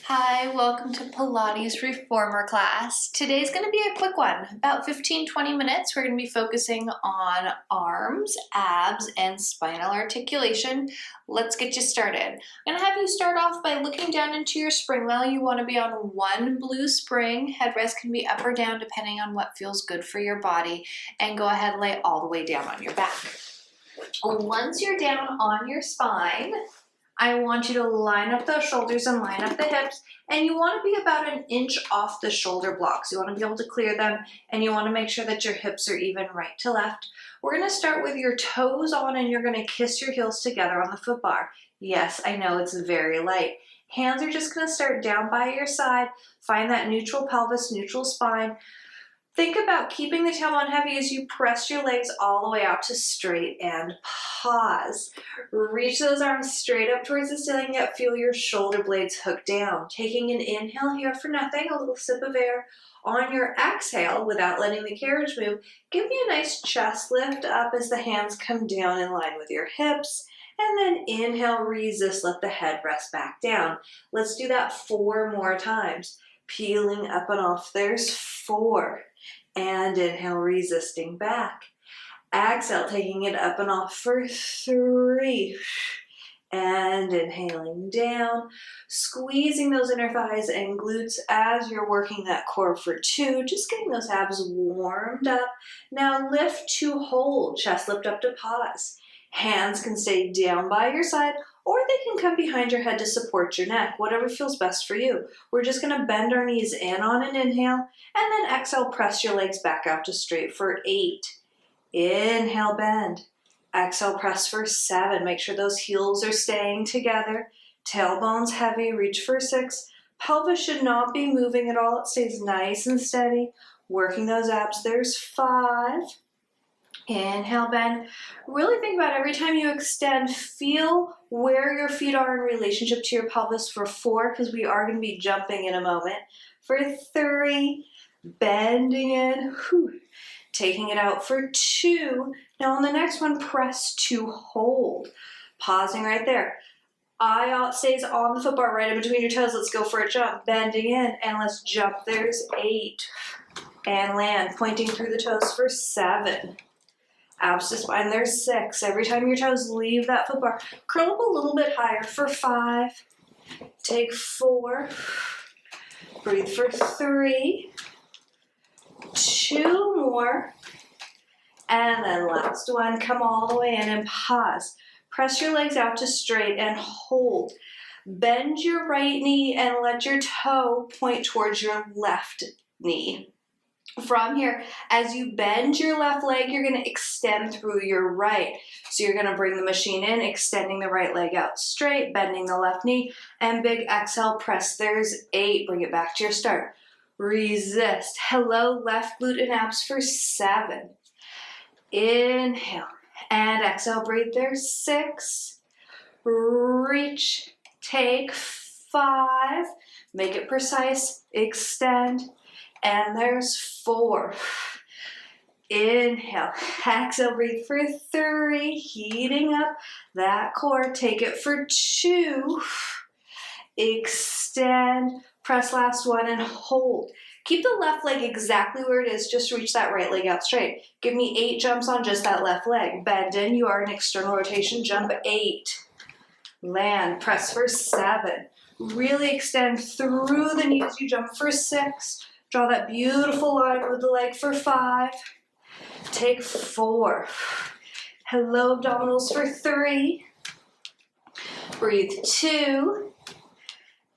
Hi, welcome to Pilates Reformer class. Today's going to be a quick one, about 15-20 minutes. We're going to be focusing on arms, abs, and spinal articulation. Let's get you started. I'm going to have you start off by looking down into your spring wheel. You want to be on one blue spring. Headrest can be up or down depending on what feels good for your body. And go ahead and lay all the way down on your back. Once you're down on your spine, I want you to line up those shoulders and line up the hips, and you want to be about an inch off the shoulder blocks. You want to be able to clear them, and you want to make sure that your hips are even right to left. We're going to start with your toes on, and you're going to kiss your heels together on the foot bar. Yes, I know it's very light. Hands are just going to start down by your side. Find that neutral pelvis, neutral spine. Think about keeping the tailbone heavy as you press your legs all the way out to straight and pause. Reach those arms straight up towards the ceiling, yet feel your shoulder blades hook down. Taking an inhale here for nothing, a little sip of air. On your exhale, without letting the carriage move, give me a nice chest lift up as the hands come down in line with your hips. And then inhale, resist, let the head rest back down. Let's do that 4 more times. Peeling up and off, there's 4. And inhale, resisting back. Exhale, taking it up and off for 3. And inhaling down, squeezing those inner thighs and glutes as you're working that core for 2, just getting those abs warmed up. Now lift to hold, chest lift up to pause. Hands can stay down by your side, or they can come behind your head to support your neck, whatever feels best for you. We're just gonna bend our knees in on an inhale, and then exhale, press your legs back out to straight for 8. Inhale, bend. Exhale, press for 7. Make sure those heels are staying together. Tailbone's heavy, reach for 6. Pelvis should not be moving at all. It stays nice and steady. Working those abs, there's 5. Inhale, bend. Really think about every time you extend, feel where your feet are in relationship to your pelvis for 4, because we are going to be jumping in a moment. For 3, bending in, taking it out for 2. Now on the next one, press to hold. Pausing right there. Eye out stays on the foot bar right in between your toes. Let's go for a jump. Bending in, and let's jump. There's 8. And land, pointing through the toes for 7. Abs to spine, there's 6. Every time your toes leave that foot bar, curl up a little bit higher for 5. Take 4. Breathe for 3. 2 more. And then last one, come all the way in and pause. Press your legs out to straight and hold. Bend your right knee and let your toe point towards your left knee. From here, as you bend your left leg, you're going to extend through your right. So you're going to bring the machine in, extending the right leg out straight, bending the left knee, and big exhale, press. There's 8. Bring it back to your start. Resist. Hello, left glute and abs for 7. Inhale and exhale, breathe. There's 6. Reach. Take 5. Make it precise. Extend. And there's 4. Inhale, exhale, breathe for 3, heating up that core. Take it for 2. Extend, press last one and hold. Keep the left leg exactly where it is, just reach that right leg out straight. Give me 8 jumps on just that left leg. Bend in, you are an external rotation, jump 8. Land, press for 7. Really extend through the knees, you jump for 6. Draw that beautiful line with the leg for 5. Take 4. Hello, abdominals for 3. Breathe 2.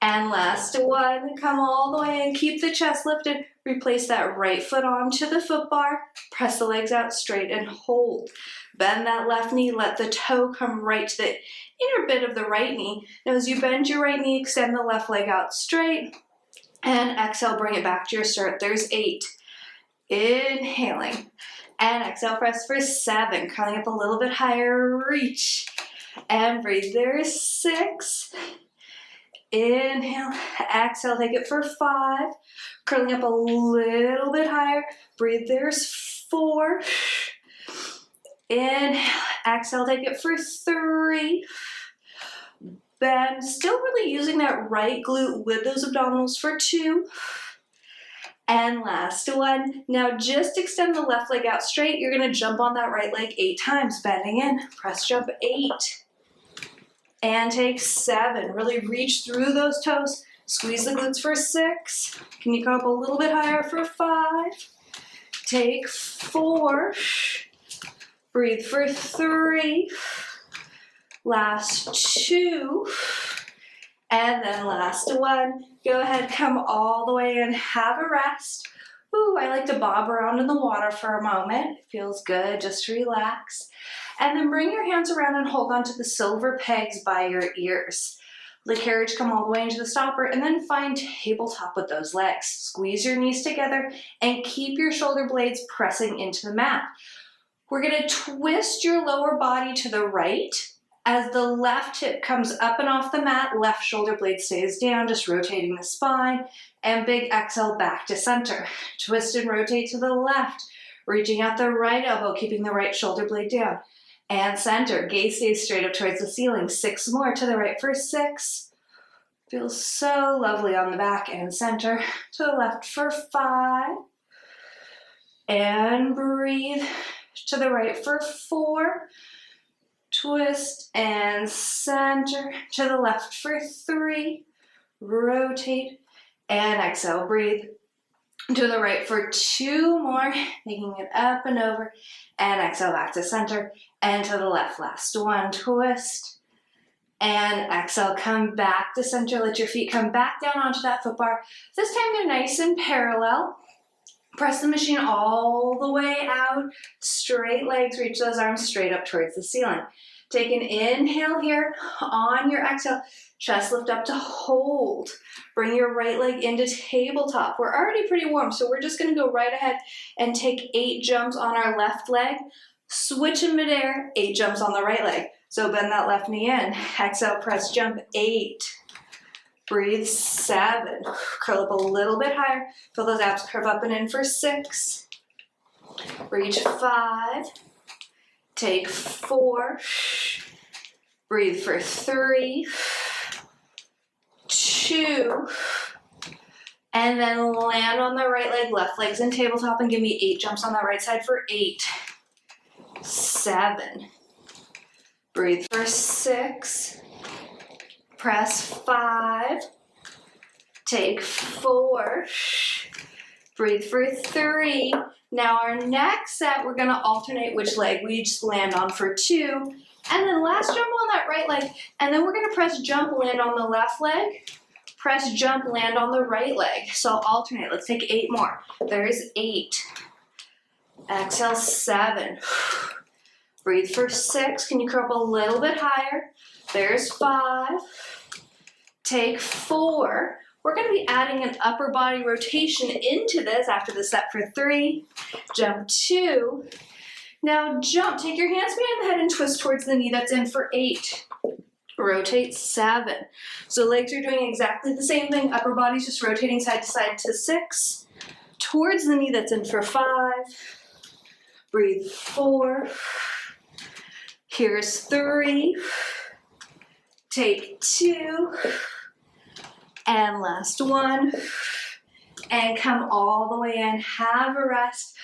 And last one. Come all the way in. Keep the chest lifted. Replace that right foot onto the foot bar. Press the legs out straight and hold. Bend that left knee. Let the toe come right to the inner bit of the right knee. Now as you bend your right knee, extend the left leg out straight. And exhale, bring it back to your start. There's 8. Inhaling. And exhale, press for 7. Curling up a little bit higher, reach. And breathe. There's 6. Inhale. Exhale, take it for 5. Curling up a little bit higher. Breathe. There's 4. Inhale. Exhale, take it for 3. Bend, still really using that right glute with those abdominals for 2. And last one. Now just extend the left leg out straight. You're gonna jump on that right leg 8 times, bending in. Press jump 8. And take 7. Really reach through those toes. Squeeze the glutes for 6. Can you come up a little bit higher for 5? Take 4. Breathe for 3. Last 2. And then last 1. Go ahead, come all the way in, have a rest. Ooh, I like to bob around in the water for a moment. It feels good, just relax. And then bring your hands around and hold on to the silver pegs by your ears. The carriage come all the way into the stopper, and then find tabletop with those legs. Squeeze your knees together and keep your shoulder blades pressing into the mat. We're gonna twist your lower body to the right. As the left hip comes up and off the mat, left shoulder blade stays down, just rotating the spine, and big exhale back to center. Twist and rotate to the left, reaching out the right elbow, keeping the right shoulder blade down. And center, gaze stays straight up towards the ceiling. 6 more to the right for 6. Feels so lovely on the back, and center. To the left for 5. And breathe. To the right for 4. Twist and center. To the left for 3. Rotate and exhale, breathe. To the right for 2 more, taking it up and over, and exhale back to center, and to the left, last 1, twist, and exhale, come back to center, let your feet come back down onto that foot bar. This time they're nice and parallel. Press the machine all the way out, straight legs, reach those arms straight up towards the ceiling. Take an inhale here, on your exhale, chest lift up to hold. Bring your right leg into tabletop. We're already pretty warm, so we're just gonna go right ahead and take 8 jumps on our left leg. Switch in midair, 8 jumps on the right leg. So bend that left knee in. Exhale, press jump 8. Breathe 7. Curl up a little bit higher. Feel those abs curve up and in for 6. Reach 5. Take 4. Breathe for 3. 2. And then land on the right leg, left leg's in tabletop, and give me 8 jumps on the right side for 8. 7. Breathe for 6. Press 5. Take 4. Breathe for 3. Now our next set, we're gonna alternate which leg we just land on for 2. And then last jump on that right leg. And then we're gonna press jump, land on the left leg. Press jump, land on the right leg. So alternate, let's take 8 more. There's 8. Exhale, 7. Breathe for 6. Can you curl up a little bit higher? There's 5. Take 4. We're going to be adding an upper body rotation into this after the set for 3. Jump 2. Now jump, take your hands behind the head and twist towards the knee that's in for 8. Rotate 7. So legs are doing exactly the same thing. Upper body's just rotating side to side to 6. Towards the knee that's in for 5. Breathe 4. Here's 3. Take 2. And last 1. And come all the way in. Have a rest.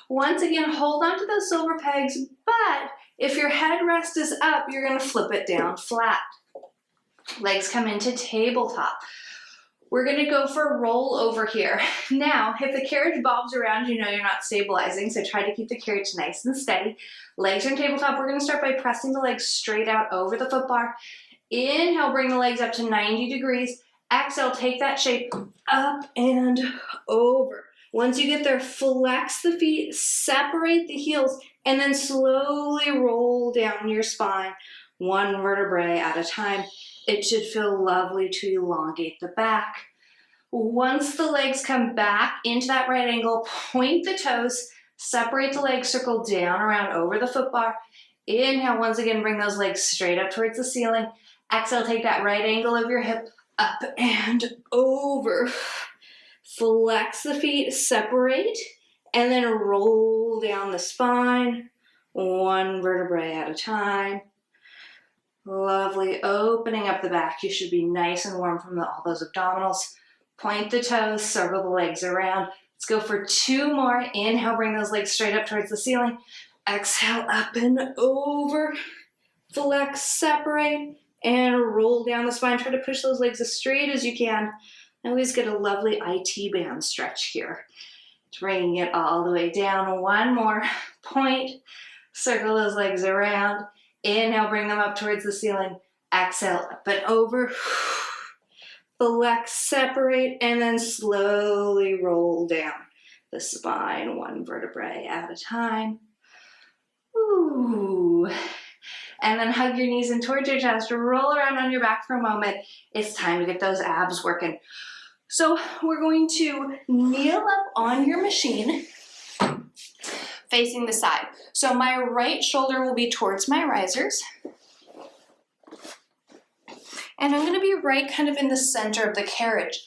Once again, hold on to those silver pegs, but if your headrest is up, you're going to flip it down flat. Legs come into tabletop. We're going to go for a roll over here. Now, if the carriage bobs around, you know you're not stabilizing, so try to keep the carriage nice and steady. Legs are in tabletop. We're going to start by pressing the legs straight out over the foot bar. Inhale, bring the legs up to 90 degrees. Exhale, take that shape up and over. Once you get there, flex the feet, separate the heels, and then slowly roll down your spine, 1 vertebrae at a time. It should feel lovely to elongate the back. Once the legs come back into that right angle, point the toes, separate the legs, circle down, around, over the foot bar. Inhale, once again, bring those legs straight up towards the ceiling. Exhale, take that right angle of your hip up and over. Flex the feet, separate, and then roll down the spine, 1 vertebrae at a time. Lovely, opening up the back. You should be nice and warm from all those abdominals. Point the toes, circle the legs around. Let's go for 2 more. Inhale, bring those legs straight up towards the ceiling. Exhale, up and over. Flex, separate, and roll down the spine. Try to push those legs as straight as you can. I always get a lovely IT band stretch here. Bringing it all the way down. 1 more. Point, circle those legs around. Inhale, bring them up towards the ceiling. Exhale, up and over. Flex, separate, and then slowly roll down the spine, 1 vertebrae at a time. Ooh. And then hug your knees in towards your chest. Roll around on your back for a moment. It's time to get those abs working. So we're going to kneel up on your machine, facing the side. So my right shoulder will be towards my risers. And I'm gonna be right kind of in the center of the carriage.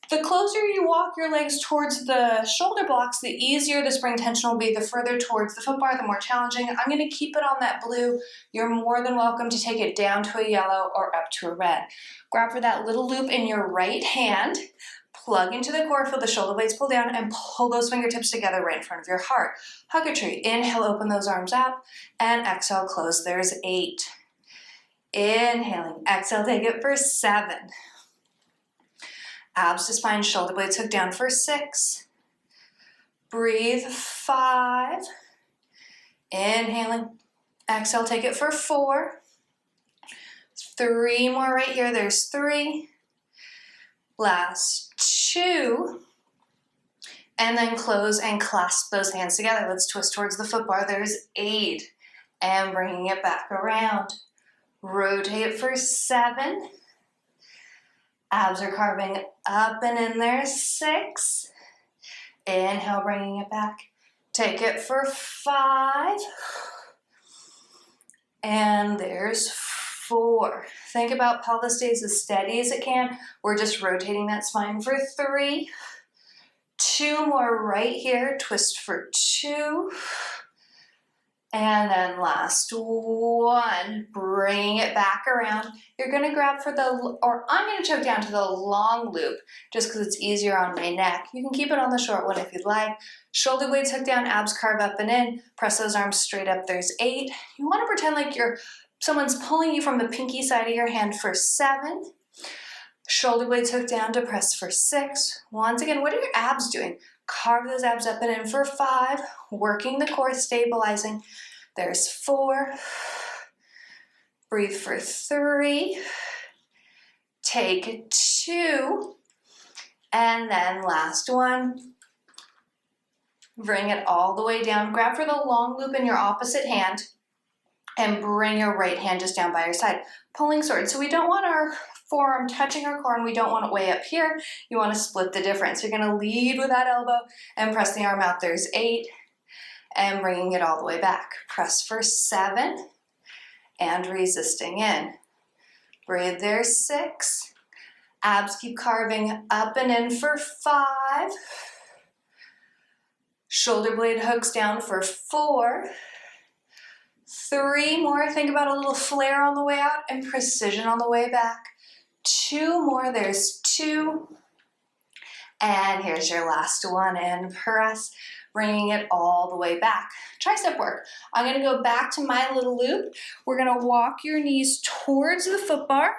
The closer you walk your legs towards the shoulder blocks, the easier the spring tension will be. The further towards the foot bar, the more challenging. I'm gonna keep it on that blue. You're more than welcome to take it down to a yellow or up to a red. Grab for that little loop in your right hand. Plug into the core, feel the shoulder blades pull down, and pull those fingertips together right in front of your heart. Hug a tree. Inhale, open those arms up, and exhale, close. There's 8. Inhaling, exhale, take it for 7. Abs to spine, shoulder blades hook down for 6. Breathe, 5. Inhaling, exhale, take it for 4. 3 more right here, there's 3. Last 2, and then close and clasp those hands together. Let's twist towards the foot bar. There's 8, and bringing it back around. Rotate for 7. Abs are carving up and in there. 6. Inhale, bringing it back. Take it for 5, and there's 4. Think about pelvis stays as steady as it can. We're just rotating that spine for 3. 2 more right here. Twist for 2. And then last 1. Bring it back around. You're going to grab for I'm going to choke down to the long loop just because it's easier on my neck. You can keep it on the short one if you'd like. Shoulder blades hook down, abs carve up and in. Press those arms straight up. There's 8. You want to pretend like someone's pulling you from the pinky side of your hand for 7. Shoulder blades hook down to press for 6. Once again, what are your abs doing? Carve those abs up and in for 5. Working the core, stabilizing. There's 4. Breathe for 3. Take 2. And then last 1. Bring it all the way down. Grab for the long loop in your opposite hand. And bring your right hand just down by your side. Pulling sword. So we don't want our forearm touching our core and we don't want it way up here. You want to split the difference. You're going to lead with that elbow and press the arm out. There's 8. And bringing it all the way back. Press for 7. And resisting in. Breathe, there's 6. Abs keep carving up and in for 5. Shoulder blade hooks down for 4. 3 more, think about a little flare on the way out and precision on the way back. 2 more, there's 2. And here's your last 1, and press, bringing it all the way back. Tricep work. I'm gonna go back to my little loop. We're gonna walk your knees towards the foot bar.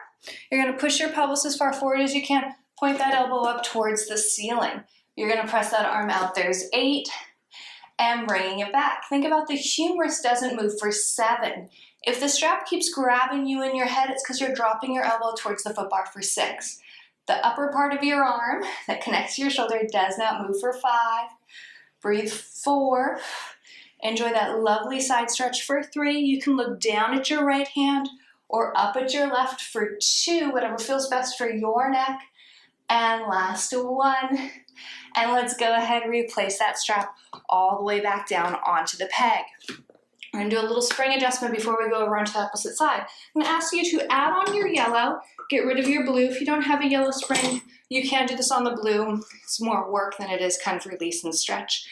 You're gonna push your pelvis as far forward as you can. Point that elbow up towards the ceiling. You're gonna press that arm out. There's 8. And bringing it back. Think about the humerus doesn't move for 7. If the strap keeps grabbing you in your head, it's because you're dropping your elbow towards the foot bar for 6. The upper part of your arm that connects to your shoulder does not move for 5. Breathe 4. Enjoy that lovely side stretch for 3. You can look down at your right hand or up at your left for 2, whatever feels best for your neck. And last 1. And let's go ahead and replace that strap all the way back down onto the peg. We're gonna do a little spring adjustment before we go over onto the opposite side. I'm gonna ask you to add on your yellow, get rid of your blue. If you don't have a yellow spring, you can do this on the blue. It's more work than it is kind of release and stretch.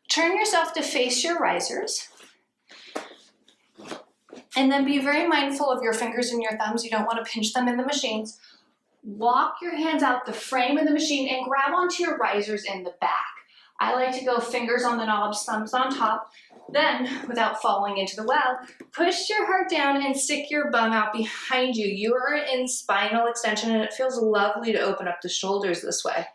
Turn yourself to face your risers. And then be very mindful of your fingers and your thumbs. You don't want to pinch them in the machines. Walk your hands out the frame of the machine and grab onto your risers in the back. I like to go fingers on the knobs, thumbs on top. Then, without falling into the well, push your heart down and stick your bum out behind you. You are in spinal extension and it feels lovely to open up the shoulders this way.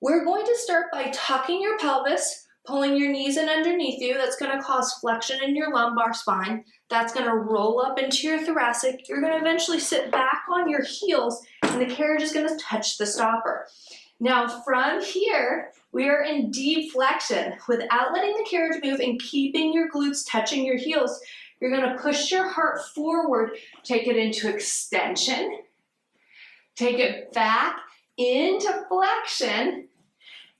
We're going to start by tucking your pelvis, pulling your knees in underneath you. That's going to cause flexion in your lumbar spine. That's going to roll up into your thoracic. You're going to eventually sit back on your heels and the carriage is going to touch the stopper. Now from here, we are in deep flexion. Without letting the carriage move and keeping your glutes touching your heels, you're going to push your heart forward, take it into extension, take it back into flexion,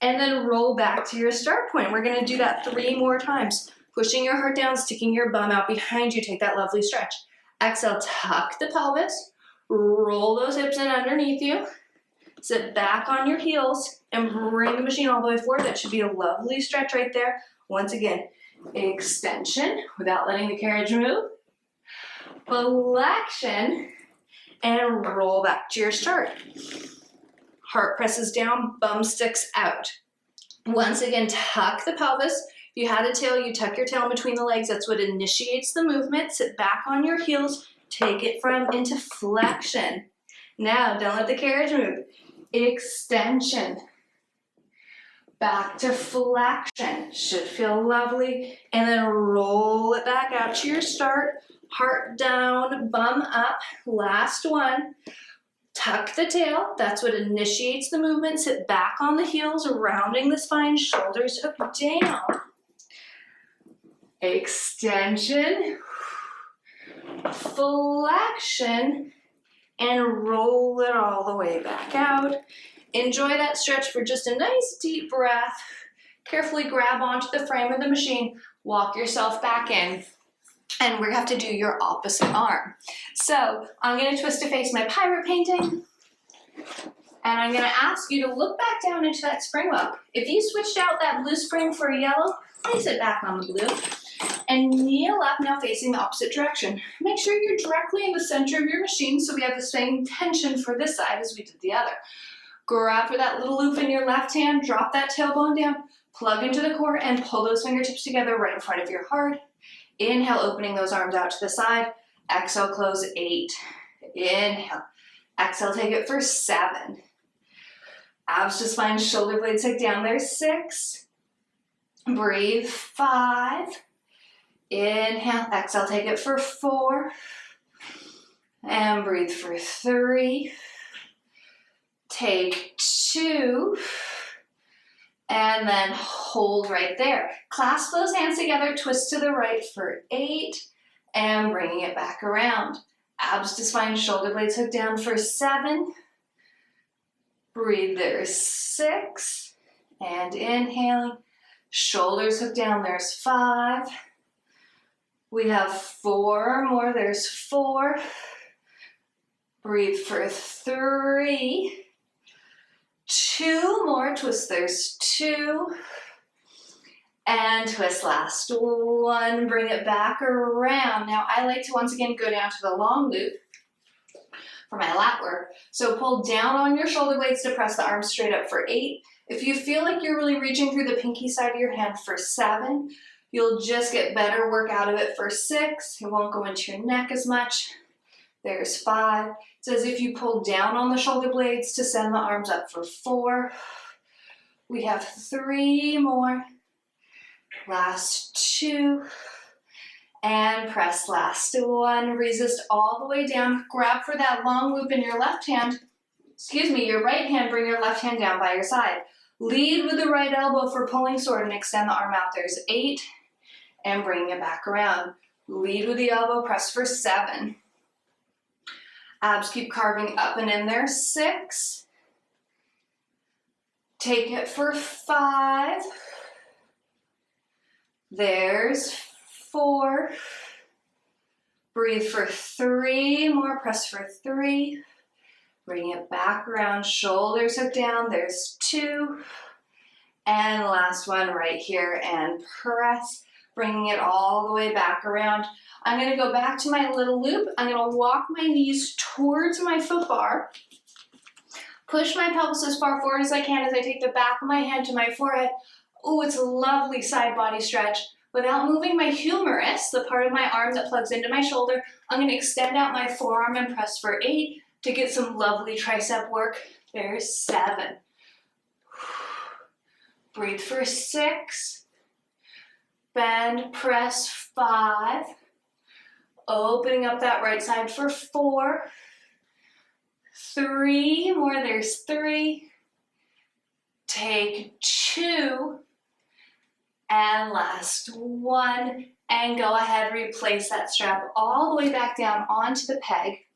and then roll back to your start point. We're going to do that 3 more times. Pushing your heart down, sticking your bum out behind you, take that lovely stretch. Exhale, tuck the pelvis, roll those hips in underneath you, sit back on your heels, and bring the machine all the way forward. That should be a lovely stretch right there. Once again, extension without letting the carriage move, flexion, and roll back to your start. Heart presses down, bum sticks out. Once again, tuck the pelvis. If you had a tail, you tuck your tail in between the legs. That's what initiates the movement. Sit back on your heels, take it into flexion. Now, don't let the carriage move. Extension. Back to flexion. Should feel lovely. And then roll it back out to your start. Heart down, bum up. Last one. Tuck the tail. That's what initiates the movement. Sit back on the heels, rounding the spine, shoulders hook down. Extension, flexion, and roll it all the way back out. Enjoy that stretch for just a nice deep breath. Carefully grab onto the frame of the machine, walk yourself back in, and we're going to have to do your opposite arm. So I'm going to twist to face my pirate painting, and I'm going to ask you to look back down into that spring well. If you switched out that blue spring for a yellow, place it back on the blue. And kneel up now facing the opposite direction. Make sure you're directly in the center of your machine so we have the same tension for this side as we did the other. Grab for that little loop in your left hand, drop that tailbone down, plug into the core, and pull those fingertips together right in front of your heart. Inhale, opening those arms out to the side. Exhale, close 8. Inhale. Exhale, take it for 7. Abs to spine, shoulder blades tuck down there. 6. Breathe. 5. Inhale, exhale, take it for 4. And breathe for 3. Take 2. And then hold right there. Clasp those hands together, twist to the right for 8. And bringing it back around. Abs to spine, shoulder blades hook down for 7. Breathe there, 6. And inhaling. Shoulders hook down, there's 5. We have 4 more, there's 4. Breathe for 3. 2 more, twist, there's 2. And twist, last one, bring it back around. Now I like to once again go down to the long loop for my lat work. So pull down on your shoulder blades to press the arms straight up for 8. If you feel like you're really reaching through the pinky side of your hand for 7, you'll just get better work out of it for 6. It won't go into your neck as much. There's 5. It's as if you pull down on the shoulder blades to send the arms up for 4. We have 3 more. Last 2. And press last 1. Resist all the way down. Grab for that long loop in your left hand. Your right hand, bring your left hand down by your side. Lead with the right elbow for pulling sword and extend the arm out. There's 8. And bring it back around. Lead with the elbow, press for 7. Abs keep carving up and in there. 6. Take it for 5. There's 4. Breathe for 3 more, press for 3. Bring it back around, shoulders hook down, there's 2. And last one right here, and press. bringing it all the way back around. I'm gonna go back to my little loop. I'm gonna walk my knees towards my foot bar, push my pelvis as far forward as I can as I take the back of my hand to my forehead. Oh, it's a lovely side body stretch. Without moving my humerus, the part of my arm that plugs into my shoulder, I'm gonna extend out my forearm and press for 8 to get some lovely tricep work. There's 7. Breathe for 6. Bend, press 5. Opening up that right side for 4. 3 more, there's 3. Take 2. And last 1, and go ahead, replace that strap all the way back down onto the peg.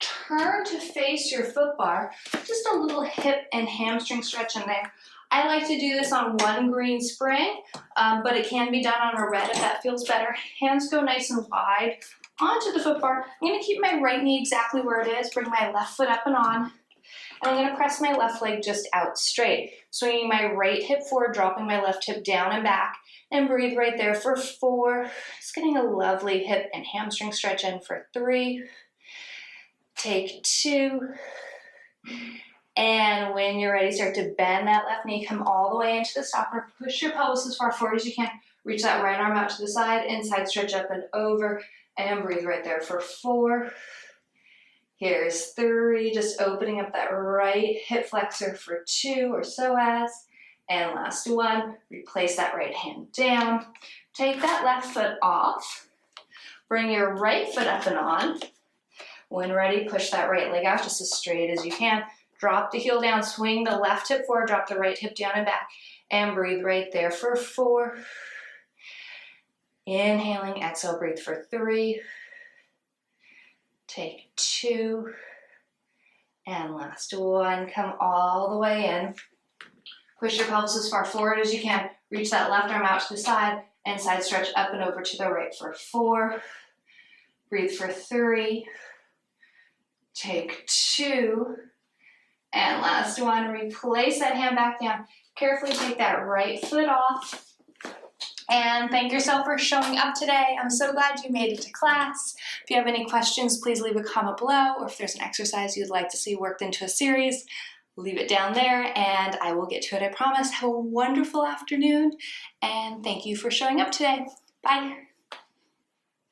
Turn to face your foot bar, just a little hip and hamstring stretch in there. I like to do this on one green spring, but it can be done on a red if that feels better. Hands go nice and wide onto the foot bar. I'm gonna keep my right knee exactly where it is, bring my left foot up and on. And I'm gonna press my left leg just out straight. Swinging my right hip forward, dropping my left hip down and back, and breathe right there for 4. Just getting a lovely hip and hamstring stretch in for 3. Take 2. And when you're ready, start to bend that left knee, come all the way into the stopper, push your pelvis as far forward as you can, reach that right arm out to the side, inside stretch up and over, and breathe right there for 4. Here's 3, just opening up that right hip flexor for 2 or so as. And last 1, replace that right hand down. Take that left foot off. Bring your right foot up and on. When ready, push that right leg out just as straight as you can. Drop the heel down, swing the left hip forward, drop the right hip down and back. And breathe right there for 4. Inhaling, exhale, breathe for 3. Take 2, and last 1, come all the way in. Push your pelvis as far forward as you can. Reach that left arm out to the side, and side stretch up and over to the right for 4. Breathe for 3. Take 2, and last 1, replace that hand back down. Carefully take that right foot off. And thank yourself for showing up today. I'm so glad you made it to class. If you have any questions, please leave a comment below, or if there's an exercise you'd like to see worked into a series, leave it down there and I will get to it, I promise. Have a wonderful afternoon, and thank you for showing up today. Bye.